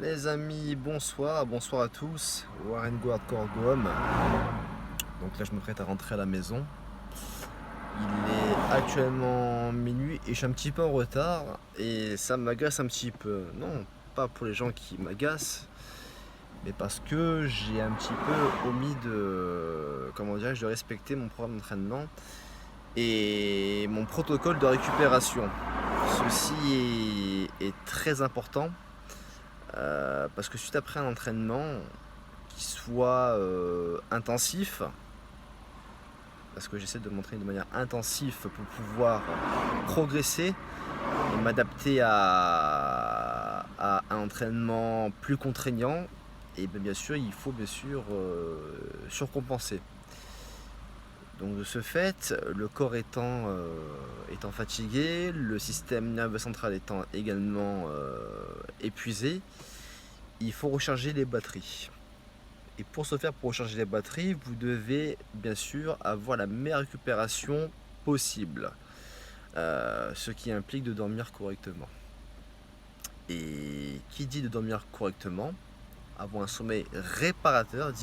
Les amis, bonsoir à tous. Warren Go Hardcore Go Home. Donc là, je me prête à rentrer à la maison. Il est actuellement minuit et je suis un petit peu en retard et ça m'agace un petit peu. Non, pas pour les gens qui m'agacent, mais parce que j'ai un petit peu omis de respecter mon programme d'entraînement et mon protocole de récupération. Ceci est très important. Parce que suite après un entraînement qui soit intensif, parce que j'essaie de m'entraîner de manière intensive pour pouvoir progresser et m'adapter à un entraînement plus contraignant, et bien sûr il faut surcompenser. Donc de ce fait, le corps étant fatigué, le système nerveux central étant également épuisé, il faut recharger les batteries. Et pour recharger les batteries, vous devez bien sûr avoir la meilleure récupération possible. Ce qui implique de dormir correctement. Et qui dit de dormir correctement, avoir un sommeil réparateur,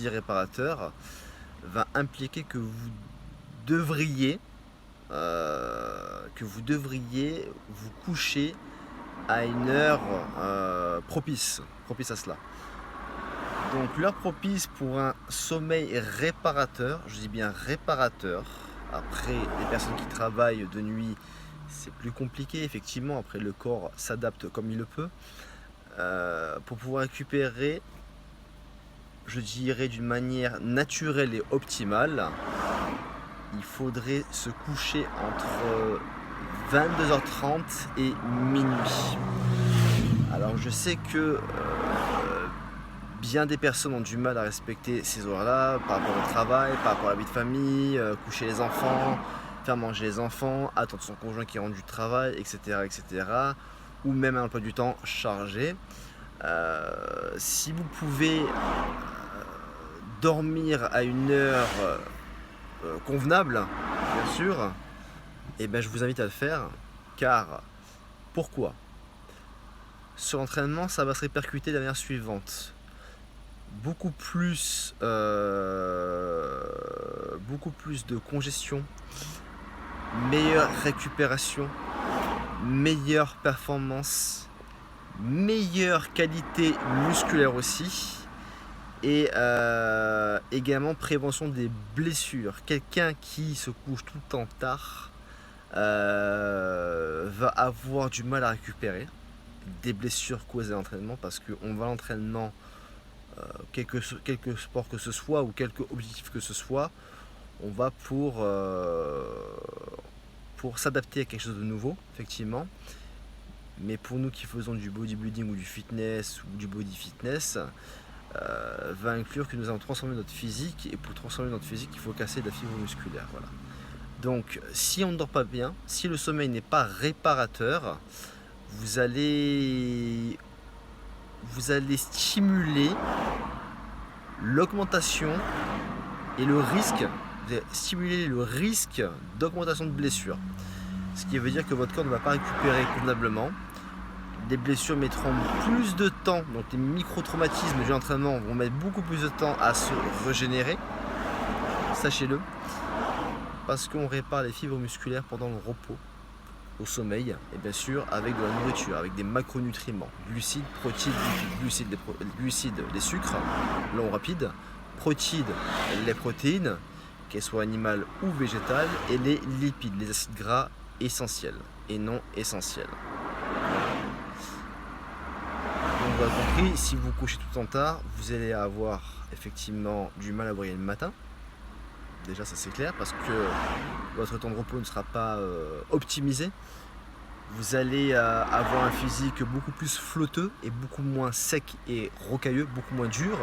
va impliquer que vous devriez vous coucher à une heure propice à cela. Donc l'heure propice pour un sommeil réparateur, je dis bien réparateur. Après, les personnes qui travaillent de nuit, c'est plus compliqué, effectivement. Après, le corps s'adapte comme il le peut. Pour pouvoir récupérer, je dirais d'une manière naturelle et optimale, il faudrait se coucher entre 22h30 et minuit. Alors je sais que bien des personnes ont du mal à respecter ces horaires-là par rapport au travail, par rapport à la vie de famille, coucher les enfants, faire manger les enfants, attendre son conjoint qui rentre du travail, etc. Ou même un emploi du temps chargé. Si vous pouvez dormir à une heure convenable, bien sûr, et ben je vous invite à le faire, car pourquoi? Sur l'entraînement, ça va se répercuter de la manière suivante. Beaucoup plus de congestion, meilleure récupération, meilleure performance, meilleure qualité musculaire aussi, et également prévention des blessures. Quelqu'un qui se couche tout le temps tard va avoir du mal à récupérer des blessures causées à l'entraînement, parce qu'on va à l'entraînement, quelque sport que ce soit ou quelque objectif que ce soit, on va pour s'adapter à quelque chose de nouveau, effectivement. Mais pour nous qui faisons du bodybuilding ou du fitness ou du body fitness, va inclure que nous allons transformer notre physique, et pour transformer notre physique, il faut casser de la fibre musculaire. Voilà. Donc si on ne dort pas bien, si le sommeil n'est pas réparateur, vous allez stimuler l'augmentation et le risque, d'augmentation de blessures. Ce qui veut dire que votre corps ne va pas récupérer convenablement. Les blessures mettront plus de temps, donc les micro-traumatismes du entraînement vont mettre beaucoup plus de temps à se régénérer, sachez-le, parce qu'on répare les fibres musculaires pendant le repos, au sommeil, et bien sûr avec de la nourriture, avec des macronutriments, glucides, protéines, glucides, les sucres longs rapides, protéines, les protéines, qu'elles soient animales ou végétales, et les lipides, les acides gras essentiels et non essentiels. Donc vous avez compris, si vous couchez tout le temps tard, vous allez avoir effectivement du mal à briller le matin. Déjà ça c'est clair, parce que votre temps de repos ne sera pas optimisé. Vous allez avoir un physique beaucoup plus flotteux et beaucoup moins sec et rocailleux, beaucoup moins dur.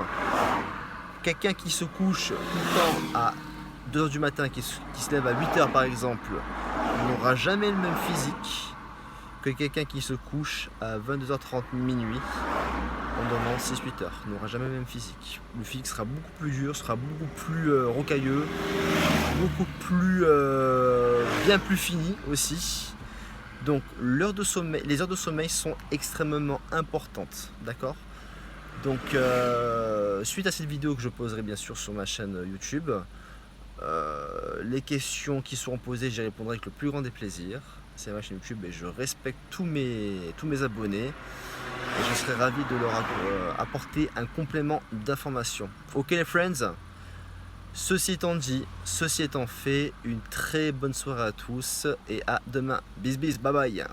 Quelqu'un qui se couche tout le temps à 2h du matin, qui se lève à 8h par exemple, n'aura jamais le même physique que quelqu'un qui se couche à 22h30 minuit en dormant 6-8 heures. N'aura jamais le même physique. Le physique sera beaucoup plus dur, sera beaucoup plus rocailleux, beaucoup plus bien plus fini aussi. Donc les heures de sommeil sont extrêmement importantes, d'accord? Donc suite à cette vidéo que je poserai bien sûr sur ma chaîne YouTube, les questions qui seront posées, j'y répondrai avec le plus grand des plaisirs. C'est ma chaîne YouTube et je respecte tous mes abonnés et je serai ravi de leur apporter un complément d'information. Ok les friends, ceci étant dit, ceci étant fait, une très bonne soirée à tous et à demain. Bis bis, bye bye.